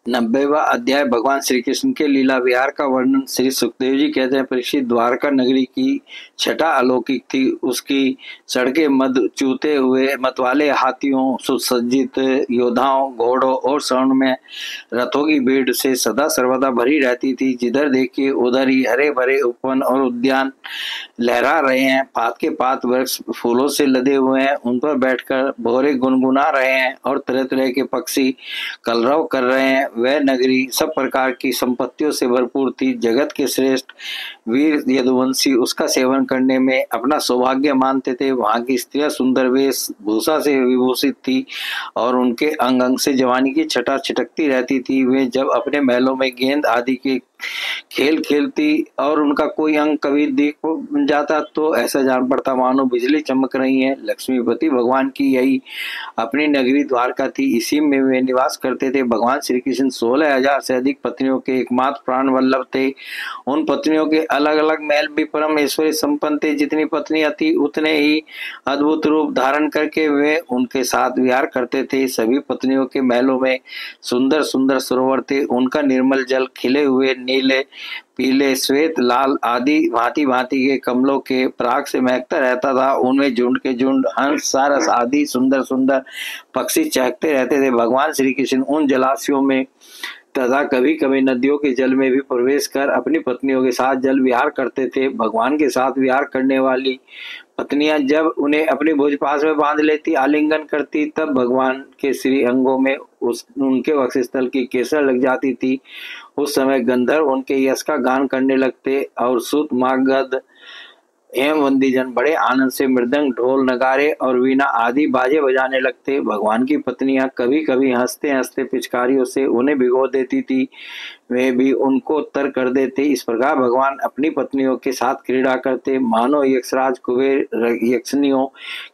90वां अध्याय भगवान श्री कृष्ण के लीला विहार का वर्णन। श्री सुखदेव जी कहते हैं, परीक्षित, द्वारका नगरी की छटा अलौकिक थी। उसकी सड़कें मद चूते हुए मतवाले हाथियों, सुसज्जित योद्धाओं, घोड़ों और स्वर्ण में रथों की भीड़ से सदा सर्वदा भरी रहती थी। जिधर देखिए उधर ही हरे भरे उपवन और उद्यान लहरा रहे हैं। पात के पात वृक्ष फूलों से लदे हुए हैं, उन पर बैठकर भौरे गुनगुना रहे हैं और तरह तरह के पक्षी कलरव कर रहे हैं। वह नगरी सब प्रकार की संपत्तियों से भरपूर थी। जगत के श्रेष्ठ वीर यदुवंशी उसका सेवन करने में अपना सौभाग्य मानते थे। वहां की स्त्रियां सुंदर वेशभूषा से विभूषित थी और उनके अंग अंग से जवानी की छटा छिटकती रहती थी। वे जब अपने महलों में गेंद आदि के खेल खेलती और उनका कोई अंग कभी दिख जाता तो ऐसा जान पड़ता मानो बिजली चमक रही है। लक्ष्मीपति भगवान की यही अपनी नगरी द्वारका थी। इसी में वे निवास करते थे। भगवान श्री कृष्ण 16,000 से अधिक पत्नियों के एकमात्र प्राण वल्लभ थे। उन पत्नियों के अलग अलग महल भी परम ऐश्वर्य संपन्न थे। जितनी पत्नियां थी उतने ही अद्भुत रूप धारण करके वे उनके साथ विहार करते थे। सभी पत्नियों के महलों में सुंदर सुंदर सरोवर थे। उनका निर्मल जल खिले हुए नीले, पीले, श्वेत, लाल आदि भांति भांति के कमलों के पराग से महकता रहता था। उनमें झुंड के झुंड हंस, सारस आदि सुंदर सुंदर पक्षी चहकते रहते थे। भगवान श्री कृष्ण उन जलाशयों में तथा कभी कभी नदियों के जल में भी प्रवेश कर अपनी पत्नियों के साथ जल विहार करते थे। भगवान के साथ विहार करने वाली पत्नियां जब उन्हें अपने भुजपास में बांध लेती, आलिंगन करती, तब भगवान के श्री अंगों में उनके वक्षस्थल की केसर लग जाती थी। उस समय गंधर्व उनके यश का गान करने लगते और सूत, मागध एवं वंदीजन बड़े आनंद से मृदंग, ढोल, नगारे और वीणा आदि बाजे बजाने लगते। भगवान की पत्नियां कभी कभी हंसते हंसते पिचकारियों से उन्हें भिगो देती थी। वे भी उनको तर कर देते। इस प्रकार भगवान अपनी पत्नियों के साथ क्रीड़ा करते, मानो यक्षराज कुबेर यक्षिणियों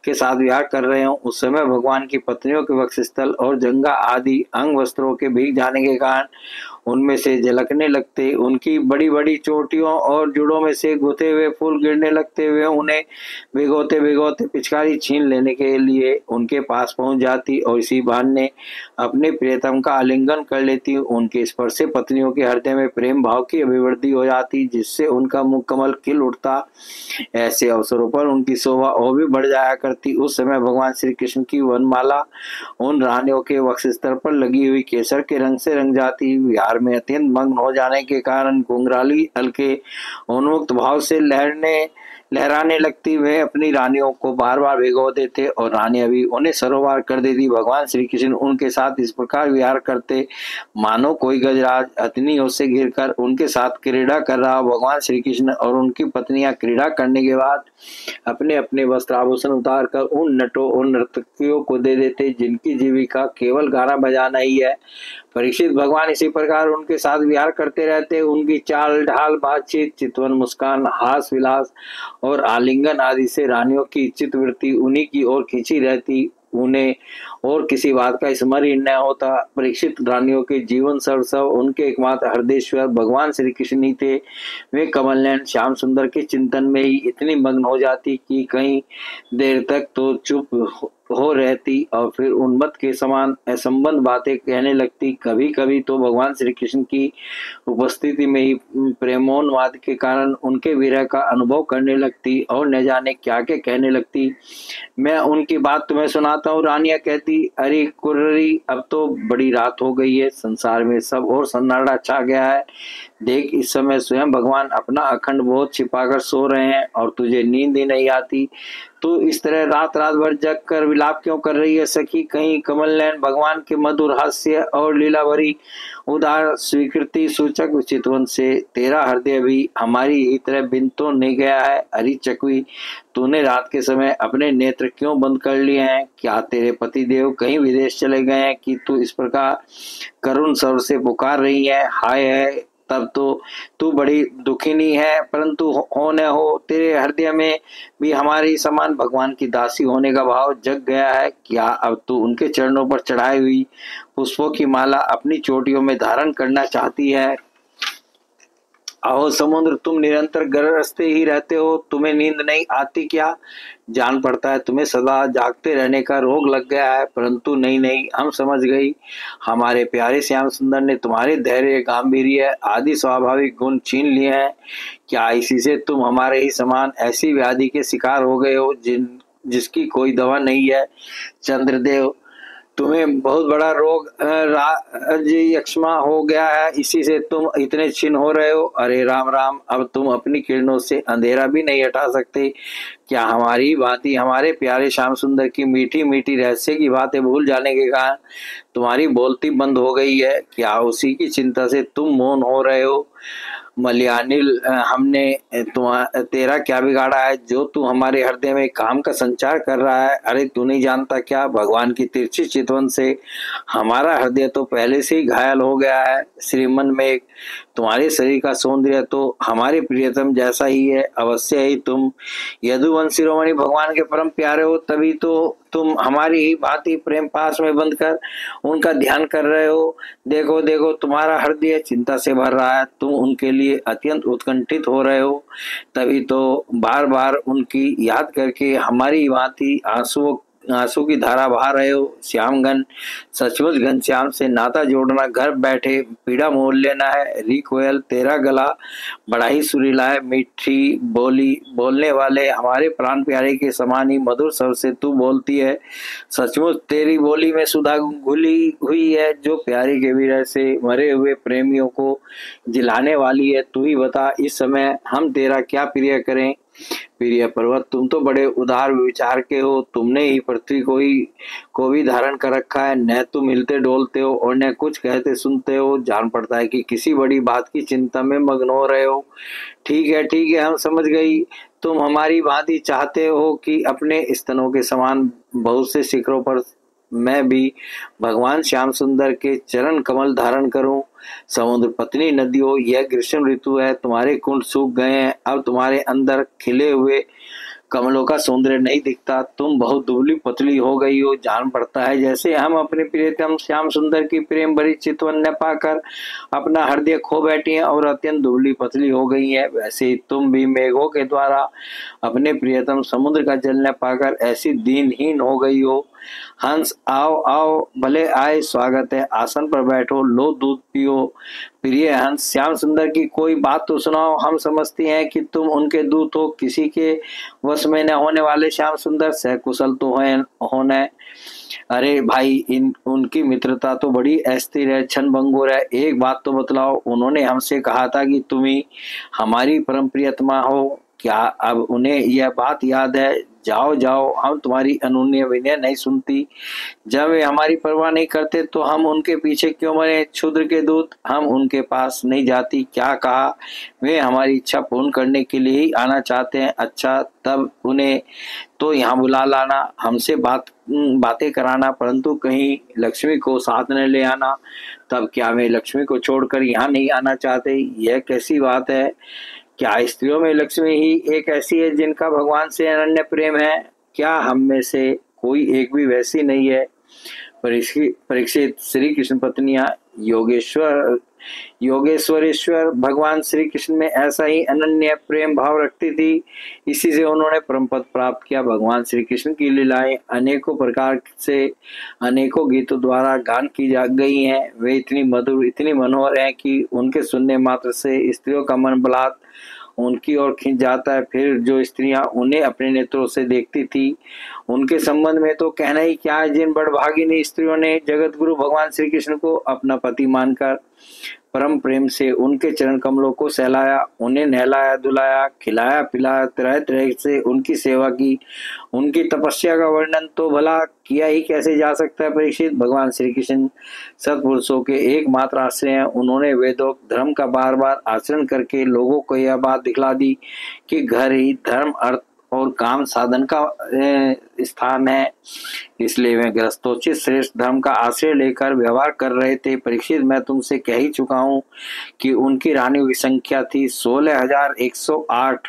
के साथ विहार कर रहे हों। उस समय भगवान की पत्नियों के वक्षस्थल और जंगा आदि अंग वस्त्रों के भीग जाने के कारण उनमें से झलकने लगते। उनकी बड़ी बड़ी चोटियों और जुड़ों में से गुथे हुए फूल गिरने लगते। हुए उन्हें भिगोते भिगोते पिचकारी छीन लेने के लिए उनके पास पहुंच जाती और इसी बहाने अपने प्रियतम का आलिंगन कर लेती। उनके स्पर्श से पत्नियों के हृदय में प्रेम भाव की अभिवृद्धि हो जाती, जिससे उनका मुख कमल खिल उठता। ऐसे अवसरों पर उनकी शोभा और भी बढ़ जाया करती। उस समय भगवान श्री कृष्ण की वनमाला उन रानियों के वक्षस्थल पर लगी हुई केसर के रंग से रंग जाती। विहार में अत्यंत मग्न हो जाने के कारण घुंघराली हल्के उन्मुक्त भाव से लहराने लगती। वे अपनी रानियों को बार बार भिगो देते और रानियां भी उन्हें सरोवार कर देती। भगवान श्री कृष्ण उनके साथ इस प्रकार विहार करते मानो कोई गजराज अग्नियों से घिरकर उनके साथ क्रीड़ा कर रहा। भगवान श्री कृष्ण और उनकी पत्नियां क्रीड़ा करने के बाद अपने अपने वस्त्र आभूषण उतार कर उन नटों और नर्तकियों को दे देते जिनकी जीविका केवल गाना बजाना ही है। परीक्षित, भगवान इसी प्रकार उनके साथ विहार करते रहते। उनकी चाल ढाल, बातचीत, चितवन, मुस्कान, हास विलास और आलिंगन आदि से रानियों की चित्तवृत्ति उन्हीं की ओर खींची रहती। उन्हें और किसी बात का स्मरण न होता। परीक्षित, रानियों के जीवन सर्वस्व उनके एकमात्र हृदयेश्वर भगवान श्री कृष्ण ही थे। वे कमल नयन श्याम सुंदर के चिंतन में ही इतनी मग्न हो जाती कि कई देर तक तो चुप हो रहती और फिर उन्मत्त के समान असंबद्ध बातें कहने लगती। कभी कभी तो भगवान श्री कृष्ण की उपस्थिति में ही प्रेमोन्माद के कारण उनके विरह का अनुभव करने लगती और न जाने क्या क्या कहने लगती। मैं उनकी बात तुम्हें सुनाता हूँ। रानियां कहती, अरे कुर्री, अब तो बड़ी रात हो गई है, संसार में सब और सन्नाटा छा गया है। देख, इस समय स्वयं भगवान अपना अखंड बोध छिपाकर सो रहे हैं और तुझे नींद ही नहीं आती। तो इस तरह रात रात भर जग कर विलाप क्यों कर रही है सखी? कहीं कमल नयन भगवान के मधुर हास्य और लीला भरी उदार स्वीकृति सूचक चितवन से तेरा हृदय भी हमारी ही तरह बिन तो नहीं गया है? अरे चकवी, तूने रात के समय अपने नेत्र क्यों बंद कर लिए हैं? क्या तेरे पति देव कहीं विदेश चले गए हैं कि तू इस प्रकार करुण स्वर से पुकार रही है? हाय है, तब तो तू बड़ी दुखिनी है, परंतु हो न हो तेरे हृदय में भी हमारी समान भगवान की दासी होने का भाव जग गया है। क्या अब तू उनके चरणों पर चढ़ाई हुई पुष्पों की माला अपनी चोटियों में धारण करना चाहती है? अहो समुद्र, तुम निरंतर गरजते ही रहते हो, तुम्हें नींद नहीं आती क्या? जान पड़ता है तुम्हें सदा जागते रहने का रोग लग गया है, परंतु नहीं नहीं, हम समझ गई। हमारे प्यारे श्याम सुंदर ने तुम्हारे धैर्य, गांभीर्य आदि स्वाभाविक गुण छीन लिए हैं। क्या इसी से तुम हमारे ही समान ऐसी व्याधि के शिकार हो गए हो जिसकी कोई दवा नहीं है? चंद्रदेव, तुम्हें बहुत बड़ा रोग यक्ष्मा हो गया है, इसी से तुम इतने छिन्न हो रहे हो। अरे राम राम, अब तुम अपनी किरणों से अंधेरा भी नहीं हटा सकते क्या? हमारी भांति हमारे प्यारे श्याम सुंदर की मीठी मीठी रहस्य की बातें भूल जाने के कारण तुम्हारी बोलती बंद हो गई है क्या? उसी की चिंता से तुम मौन हो रहे हो? मलयानिल, हमने तेरा क्या बिगाड़ा है जो तू हमारे हृदय में काम का संचार कर रहा है? अरे तू नहीं जानता क्या, भगवान की तिरछी चितवन से हमारा हृदय तो पहले से ही घायल हो गया है। श्रीमन में तुम्हारे शरीर का सौंदर्य तो हमारे प्रियतम जैसा ही है, अवश्य ही तुम यदुवंश शिरोमणि भगवान के परम प्यारे हो, तभी तो तुम हमारी ही भांति प्रेम पास में बंद कर उनका ध्यान कर रहे हो। देखो देखो, तुम्हारा हृदय चिंता से भर रहा है, तुम उनके लिए अत्यंत उत्कंठित हो रहे हो, तभी तो बार बार उनकी याद करके हमारी भांति आंसू की धारा बहा रहे हो। श्यामगन, सचमुच घनश्याम से नाता जोड़ना घर बैठे पीड़ा मोल लेना है। री कोयल, तेरा गला बड़ा ही सुरीला है, मीठी बोली बोलने वाले हमारे प्राण प्यारे के समान ही मधुर स्वर से तू बोलती है। सचमुच तेरी बोली में सुधा घुली हुई है, जो प्यारी के विरह से मरे हुए प्रेमियों को जिलाने वाली है। तू ही बता, इस समय हम तेरा क्या प्रिय करें? प्रिय पर्वत, तुम तो बड़े उदार विचार के हो, तुमने ही पृथ्वी को भी धारण कर रखा है। न तुम हिलते डोलते हो और न कुछ कहते सुनते हो, जान पड़ता है कि किसी बड़ी बात की चिंता में मग्न हो रहे हो। ठीक है, हम समझ गई। तुम हमारी भांति चाहते हो कि अपने स्तनों के समान बहुत से शिखरों पर मैं भी भगवान श्याम सुंदर के चरण कमल धारण करूं। समुद्र पत्नी नदियों, यह ग्रीष्म ऋतु है, तुम्हारे कुंड सूख गए हैं, अब तुम्हारे अंदर खिले हुए कमलों का सौंदर्य नहीं दिखता, तुम बहुत दुबली पतली हो गई हो। जान पड़ता है जैसे हम अपने प्रियतम श्याम सुंदर की प्रेम भरी चितवन न पाकर अपना हृदय खो बैठी हैं और अत्यंत दुबली पतली हो गई है, वैसे ही तुम भी मेघों के द्वारा अपने प्रियतम समुद्र का जल न पाकर ऐसी दीनहीन हो गई हो। हंस, आओ आओ, भले आए, स्वागत है, आसन पर बैठो, लो दूध पियो। प्रिय हंस, श्याम सुंदर की कोई बात तो सुनाओ, हम समझती हैं कि तुम उनके दूत हो। किसी के वश में न होने वाले श्याम सुंदर सकुशल तो होने। अरे भाई, उनकी मित्रता तो बड़ी अस्थिर है, क्षण भंगुर है। एक बात तो बतलाओ, उन्होंने हमसे कहा था कि तुम ही हमारी परम प्रियतमा हो, क्या अब उन्हें यह बात याद है? जाओ जाओ, हम तुम्हारी अनुनय विनय नहीं सुनती। जब वे हमारी परवाह नहीं करते तो हम उनके पीछे क्यों मरे? क्षुद्र के दूत, हम उनके पास नहीं जाती। क्या कहा? वे हमारी इच्छा पूर्ण करने के लिए ही आना चाहते हैं। अच्छा, तब उन्हें तो यहाँ बुला लाना, हमसे बातें कराना, परंतु कहीं लक्ष्मी को साथ न ले आना। तब क्या वे लक्ष्मी को छोड़कर यहाँ नहीं आना चाहते? यह कैसी बात है? क्या स्त्रियों में लक्ष्मी ही एक ऐसी है जिनका भगवान से अनन्य प्रेम है? क्या हम में से कोई एक भी वैसी नहीं है? परीक्षित, श्री कृष्ण पत्नियां योगेश्वरेश्वर भगवान श्री कृष्ण में ऐसा ही अनन्य प्रेम भाव रखती थी, इसी से उन्होंने परम पद प्राप्त किया। भगवान श्री कृष्ण की लीलाएं अनेकों प्रकार से अनेकों गीतों द्वारा गान की जा गई हैं। वे इतनी मधुर, इतनी मनोहर हैं कि उनके सुनने मात्र से स्त्रियों का मन बलात् उनकी ओर खिंच जाता है। फिर जो स्त्रियां उन्हें अपने नेत्रों से देखती थी, उनके संबंध में तो कहना ही क्या है। जिन बड़भागिनी स्त्रियों ने जगत गुरु भगवान श्री कृष्ण को अपना पति मानकर परम प्रेम से उनके चरण कमलों को सहलाया, उन्हें नहलाया धुलाया, खिलाया पिलाया, तरह तरह से उनकी सेवा की, उनकी तपस्या का वर्णन तो भला किया ही कैसे जा सकता है। परीक्षित, भगवान श्री कृष्ण सत्पुरुषों के एकमात्र आश्रय हैं। उन्होंने वेदोक्त धर्म का बार बार आचरण करके लोगों को यह बात दिखला दी कि घर ही धर्म, अर्थ और काम साधन का स्थान है, इसलिए वे गृहस्थोचित श्रेष्ठ धर्म का आश्रय लेकर व्यवहार कर रहे थे। परीक्षित, मैं तुमसे कह ही चुका हूँ कि उनकी रानियों की संख्या थी 16,108।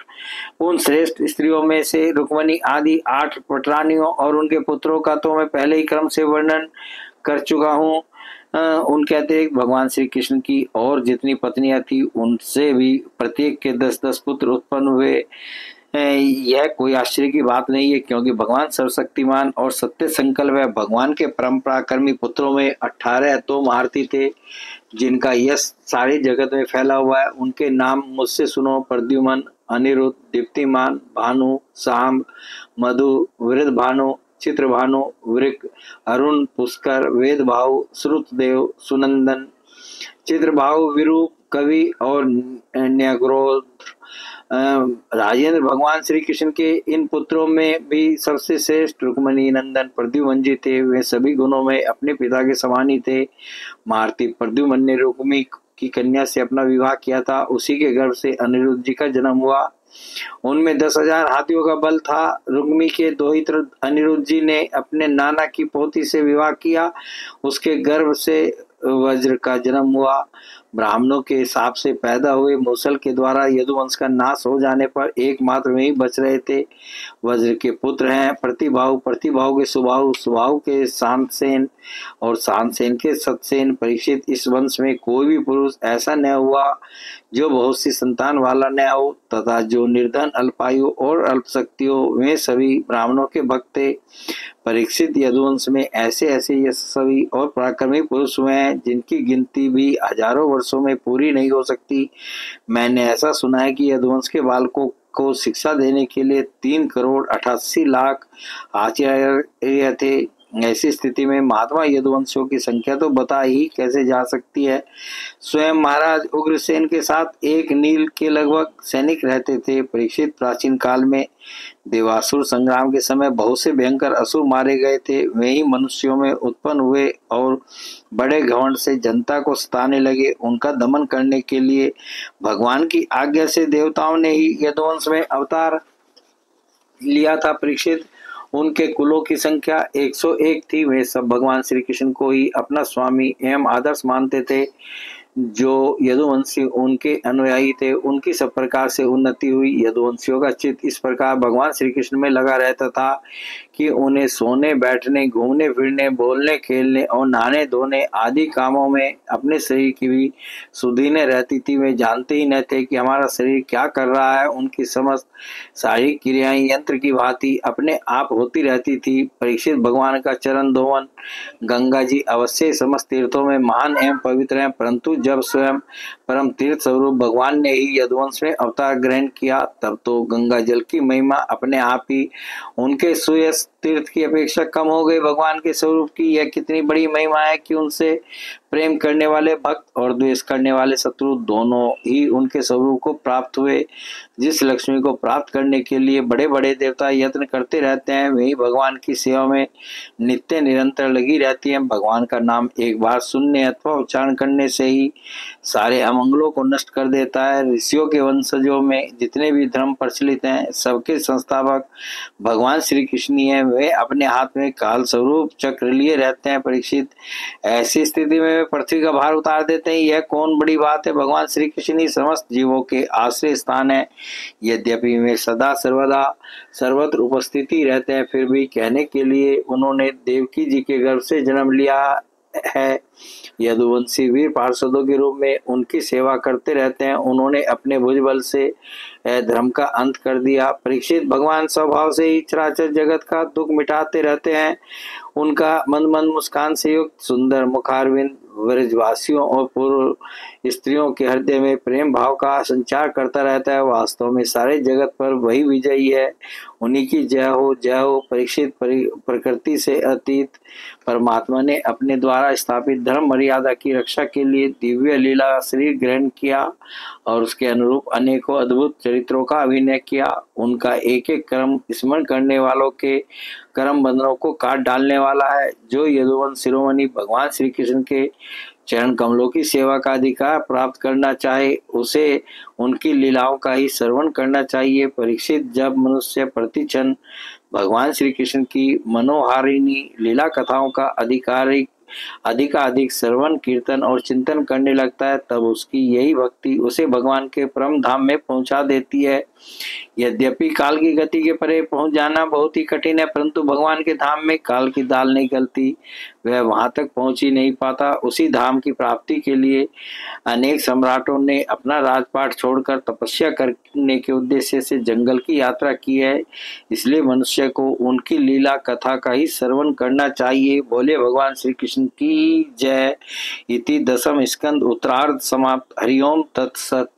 उन श्रेष्ठ स्त्रियों में से रुक्मणी आदि 8 पटरानियों और उनके पुत्रों का तो मैं पहले ही क्रम से वर्णन कर चुका हूँ। उनके अतिरिक्त भगवान श्री कृष्ण की और जितनी पत्नियां थी उनसे भी प्रत्येक के 10-10 पुत्र उत्पन्न हुए। यह कोई आश्चर्य की बात नहीं है, क्योंकि भगवान सर्वशक्तिमान और सत्य संकल्प है। भगवान के परंपराकर्मी पुत्रों में 18 तो महारथी थे, जिनका यश सारे जगत में फैला हुआ है। उनके नाम मुझसे सुनो: प्रद्युमन, अनिरुद्ध, दीप्तिमान, भानु, सांब, मधु, वृद्धभानु, चित्रभानु, वृक, अरुण, पुष्कर, वेदभाव, श्रुतदेव, सुनंदन, चित्रभाव, विरूप, कवि और न्याग्रोध। राजेंद्र भगवान श्री कृष्ण के इन पुत्रों में भी सबसे श्रेष्ठ रुक्मणी नंदन प्रद्युमन जी थे। वे सभी गुणों में अपने पिता के समान ही थे। महारथी प्रद्युमन ने रुक्मी की कन्या से अपना विवाह किया था। उसी के गर्भ से अनिरुद्ध जी का जन्म हुआ। उनमें 10,000 हाथियों का बल था। रुक्मी के दोहित्र अनिरुद्ध जी ने अपने नाना की पोती से विवाह किया। उसके गर्भ से वज्र का जन्म हुआ। ब्राह्मणों के शाप से पैदा हुए मूसल के द्वारा यदुवंश का नाश हो जाने पर एकमात्र वही बच रहे थे। वज्र के पुत्र हैं प्रतिभाव, प्रतिभाव के सुबाहु, सुबाहु के शांतसेन और शांतसेन के सतसेन। परीक्षित, इस वंश में कोई भी पुरुष ऐसा न हुआ जो बहुत सी संतान वाला न हो, तथा जो निर्धन, अल्पायु और अल्पशक्ति हो, वे सभी ब्राह्मणों के भक्त थे। परीक्षित, यदुवंश में ऐसे ऐसे यशस्वी और पराक्रमी पुरुष हुए हैं जिनकी गिनती भी हजारों वर्षों में पूरी नहीं हो सकती। मैंने ऐसा सुना है कि यदुवंश के बालकों को शिक्षा देने के लिए 3,88,00,000 आचार्य थे। ऐसी स्थिति में महात्मा यदुवंशियों की संख्या तो बता ही कैसे जा सकती है। स्वयं महाराज उग्रसेन के साथ एक नील के लगभग सैनिक रहते थे। परीक्षित, प्राचीन काल में देवासुर संग्राम के समय बहुत से भयंकर असुर मारे गए थे। वे ही मनुष्यों में उत्पन्न हुए और बड़े घमंड से जनता को सताने लगे। उनका दमन करने के लिए भगवान की आज्ञा से देवताओं ने ही यदुवंश में अवतार लिया था। परीक्षित, उनके कुलों की संख्या 101 थी। वे सब भगवान श्री कृष्ण को ही अपना स्वामी एवं आदर्श मानते थे। जो यदुवंशी उनके अनुयायी थे, उनकी सब प्रकार से उन्नति हुई। यदुवंशियों का चित्त इस प्रकार भगवान श्री कृष्ण में लगा रहता था कि उन्हें सोने, बैठने, घूमने फिरने, बोलने, खेलने और नहाने धोने आदि कामों में अपने शरीर की भी सुधि न रहती थी। वे जानते ही न थे कि हमारा शरीर क्या कर रहा है। उनकी समस्त शारीरिक क्रियाएं यंत्र की भांति अपने आप होती रहती थी। परीक्षित, भगवान का चरण धोवन गंगा जी अवश्य समस्त तीर्थों में महान एवं पवित्र हैं, परंतु जब स्वयं परम तीर्थ स्वरूप भगवान ने ही यदुवंश में अवतार ग्रहण किया, तब तो गंगा जल की महिमा अपने आप ही उनके सुयश तीर्थ की अपेक्षा कम हो गई। भगवान के स्वरूप की यह कितनी बड़ी महिमा है कि उनसे प्रेम करने वाले भक्त और द्वेष करने वाले शत्रु दोनों ही उनके स्वरूप को प्राप्त हुए। जिस लक्ष्मी को प्राप्त करने के लिए बड़े बड़े देवता यत्न करते रहते हैं, वही भगवान की सेवा में नित्य निरंतर लगी रहती है। भगवान का नाम एक बार सुनने अथवा उच्चारण करने से ही सारे अमंगलों को नष्ट कर देता है। ऋषियों के वंशजों में जितने भी धर्म प्रचलित हैं, सबके संस्थापक भगवान श्री कृष्ण ही हैं। वे अपने हाथ में काल स्वरूप चक्र लिए रहते हैं। परीक्षित, ऐसी स्थिति में वे पृथ्वी का भार उतार देते हैं। यह कौन बड़ी बात है। भगवान श्री कृष्ण ही समस्त जीवों के आश्रय स्थान है। यद्यपि वे सदा सर्वदा सर्वत्र उपस्थिति रहते हैं, फिर भी कहने के लिए उन्होंने देवकी जी के गर्भ से जन्म लिया है। यदुवंशी वीर पार्षदों के रूप में उनकी सेवा करते रहते हैं। उन्होंने अपने भुजबल से धर्म का अंत कर दिया। परीक्षित, भगवान स्वभाव से ही चराचर जगत का दुख मिटाते रहते हैं। उनका मंद मंद मुस्कान से युक्त सुंदर मुखारविंद व्रजवासियों और पूर्व स्त्रियों के हृदय में प्रेम भाव का संचार करता रहता है। वास्तव में सारे जगत पर वही विजयी है। उन्हीं की जय हो, जय हो। परीक्षित, प्रकृति से अतीत परमात्मा ने अपने द्वारा स्थापित धर्म मर्यादा की रक्षा के लिए दिव्य लीला शरीर ग्रहण किया और उसके अनुरूप अनेकों अद्भुत चरित्रों का अभिनय किया। उनका एक एक कर्म स्मरण करने वालों के कर्म बंधनों को काट डालने वाला है। जो यदुवंश शिरोमणि भगवान श्री कृष्ण के चरण कमलों की सेवा का अधिकार प्राप्त करना चाहे, उसे उनकी लीलाओं का ही श्रवण करना चाहिए। परीक्षित, जब मनुष्य प्रतिक्षण भगवान श्री कृष्ण की मनोहारिणी लीला कथाओं का अधिकाधिक श्रवण, कीर्तन और चिंतन करने लगता है, तब उसकी यही भक्ति उसे भगवान के परम धाम में पहुंचा देती है। यद्यपि काल की गति के परे पहुंच जाना बहुत ही कठिन है, परंतु भगवान के धाम में काल की दाल नहीं गलती, वह वहां तक पहुंच ही नहीं पाता। उसी धाम की प्राप्ति के लिए अनेक सम्राटों ने अपना राजपाट छोड़कर तपस्या करने के उद्देश्य से जंगल की यात्रा की है। इसलिए मनुष्य को उनकी लीला कथा का ही श्रवण करना चाहिए। बोले भगवान श्री कृष्ण की जय। इति दशम स्कंद उत्तरार्ध समाप्त। हरिओम तत्सत।